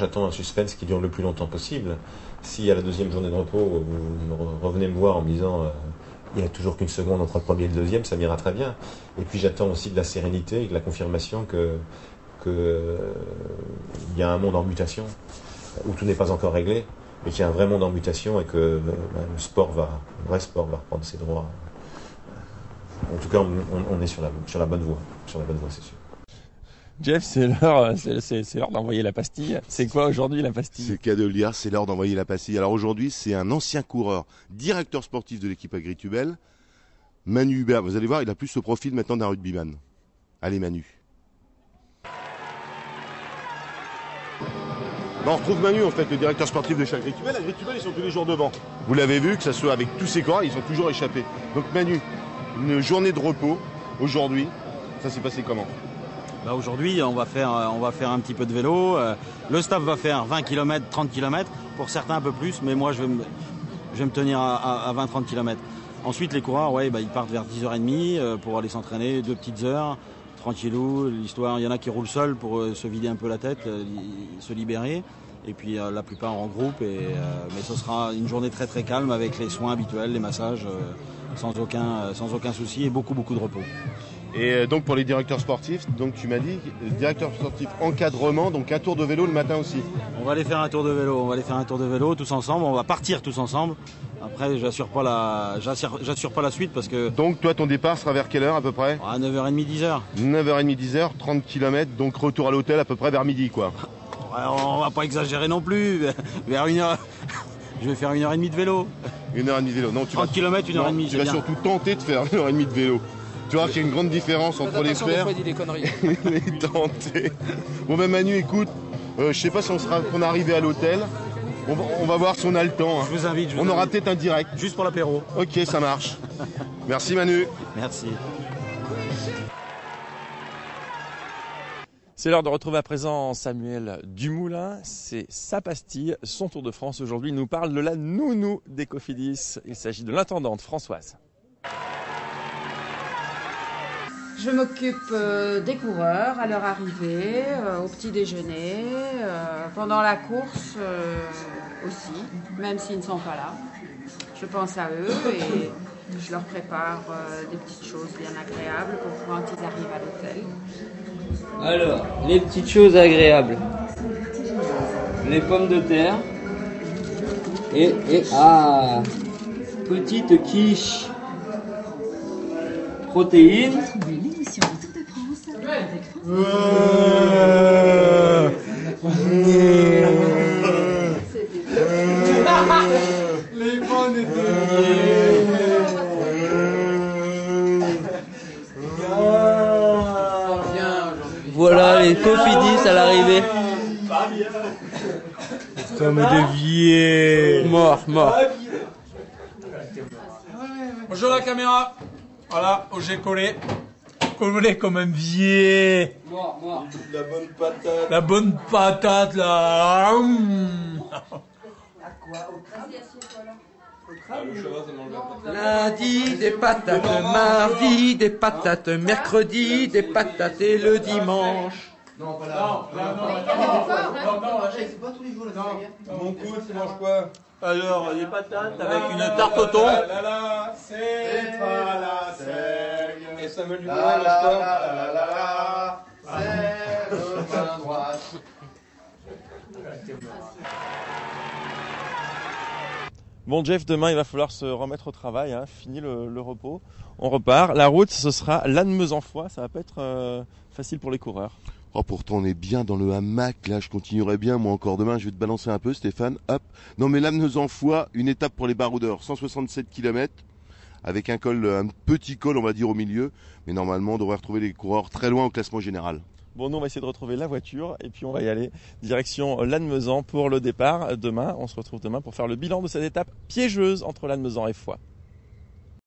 j'attends un suspense qui dure le plus longtemps possible. Si à la deuxième journée de repos, vous revenez me voir en me disant il n'y a toujours qu'une seconde entre le premier et le deuxième, ça m'ira très bien. Et puis j'attends aussi de la sérénité et de la confirmation que il y a un monde en mutation, où tout n'est pas encore réglé, et qu'il y a un vrai monde en mutation et que le vrai sport va reprendre ses droits. En tout cas, on est sur la bonne voie. Sur la bonne voie, c'est sûr. Jeff, c'est l'heure d'envoyer la pastille. C'est quoi aujourd'hui la pastille? C'est le cas de le dire, c'est l'heure d'envoyer la pastille. Alors aujourd'hui, c'est un ancien coureur, directeur sportif de l'équipe Agritubel, Manu Hubert. Vous allez voir, il a plus ce profil maintenant d'un rugbyman. Allez Manu. On retrouve Manu, en fait, le directeur sportif de chez Agritubel. Agritubel, ils sont tous les jours devant. Vous l'avez vu, que ce soit avec tous ces coureurs, ils ont toujours échappé. Donc Manu, une journée de repos aujourd'hui, ça s'est passé comment? Aujourd'hui, on va faire un petit peu de vélo. Le staff va faire 20 km, 30 km, pour certains un peu plus, mais moi je vais me tenir à 20-30 km. Ensuite, les coureurs, ils partent vers 10h30 pour aller s'entraîner, 2 petites heures, tranquillou, l'histoire. Il y en a qui roulent seuls pour se vider un peu la tête, se libérer. Et puis la plupart en groupe. Mais ce sera une journée très très calme avec les soins habituels, les massages, sans aucun souci et beaucoup de repos. Et donc pour les directeurs sportifs, donc tu m'as dit, directeur sportif encadrement, donc un tour de vélo le matin aussi. On va aller faire un tour de vélo, tous ensemble, on va partir tous ensemble. Après, j'assure pas la suite parce que... Donc toi, ton départ sera vers quelle heure à peu près? À 9h30, 10h. 9h30, 10h, 30 km, donc retour à l'hôtel à peu près vers midi quoi. On va pas exagérer non plus, vers 1h... Je vais faire 1h30 de vélo. 1h30 de vélo, non, 30 km, 1h30. Tu vas surtout tenter de faire 1h30 de vélo. Tu vois qu'il y a une grande différence entre les faire et les tenter. Bon ben Manu, écoute, je sais pas si on est arrivé à l'hôtel. On va voir si on a le temps. Je vous invite. On aura peut-être un direct. Juste pour l'apéro. Ok, ça marche. Merci Manu. Merci. C'est l'heure de retrouver à présent Samuel Dumoulin. C'est sa pastille, son Tour de France. Aujourd'hui, il nous parle de la nounou des Cofidis. Il s'agit de l'intendante Françoise. Je m'occupe des coureurs à leur arrivée, au petit déjeuner, pendant la course aussi, même s'ils ne sont pas là. Je pense à eux et je leur prépare des petites choses bien agréables pour quand ils arrivent à l'hôtel. Alors, les petites choses agréables. Les pommes de terre. Et petite quiche. Protéines. Les bonnes Voilà les Cofidis à l'arrivée. Comme de vieilles. Mort. Bonjour la caméra. Voilà, j'ai collé. Collé comme un vieil. Mort. La bonne patate là. Lundi des patates, mardi des patates, mercredi des patates et le dimanche. Non, pas là. Non, c'est pas tous les jours là. Mon coude, tu manges quoi? Alors, des patates avec une tarte au thon. C'est pas la seigne. Et Samuel Dumoulin, le sport. C'est le pain droit. Bon Jeff, demain il va falloir se remettre au travail, fini le repos. On repart. La route, ce sera Lannemezan-Foix. Ça va pas être facile pour les coureurs. Oh, pourtant on est bien dans le hamac, là je continuerai bien, moi encore demain, je vais te balancer un peu Stéphane, hop. Non mais Lannemezan-Foix, une étape pour les baroudeurs, 167 km, avec un petit col on va dire au milieu, mais normalement on devrait retrouver les coureurs très loin au classement général. Bon, nous on va essayer de retrouver la voiture et puis on va y aller direction Lannemezan pour le départ demain. On se retrouve demain pour faire le bilan de cette étape piégeuse entre Lannemezan et Foix.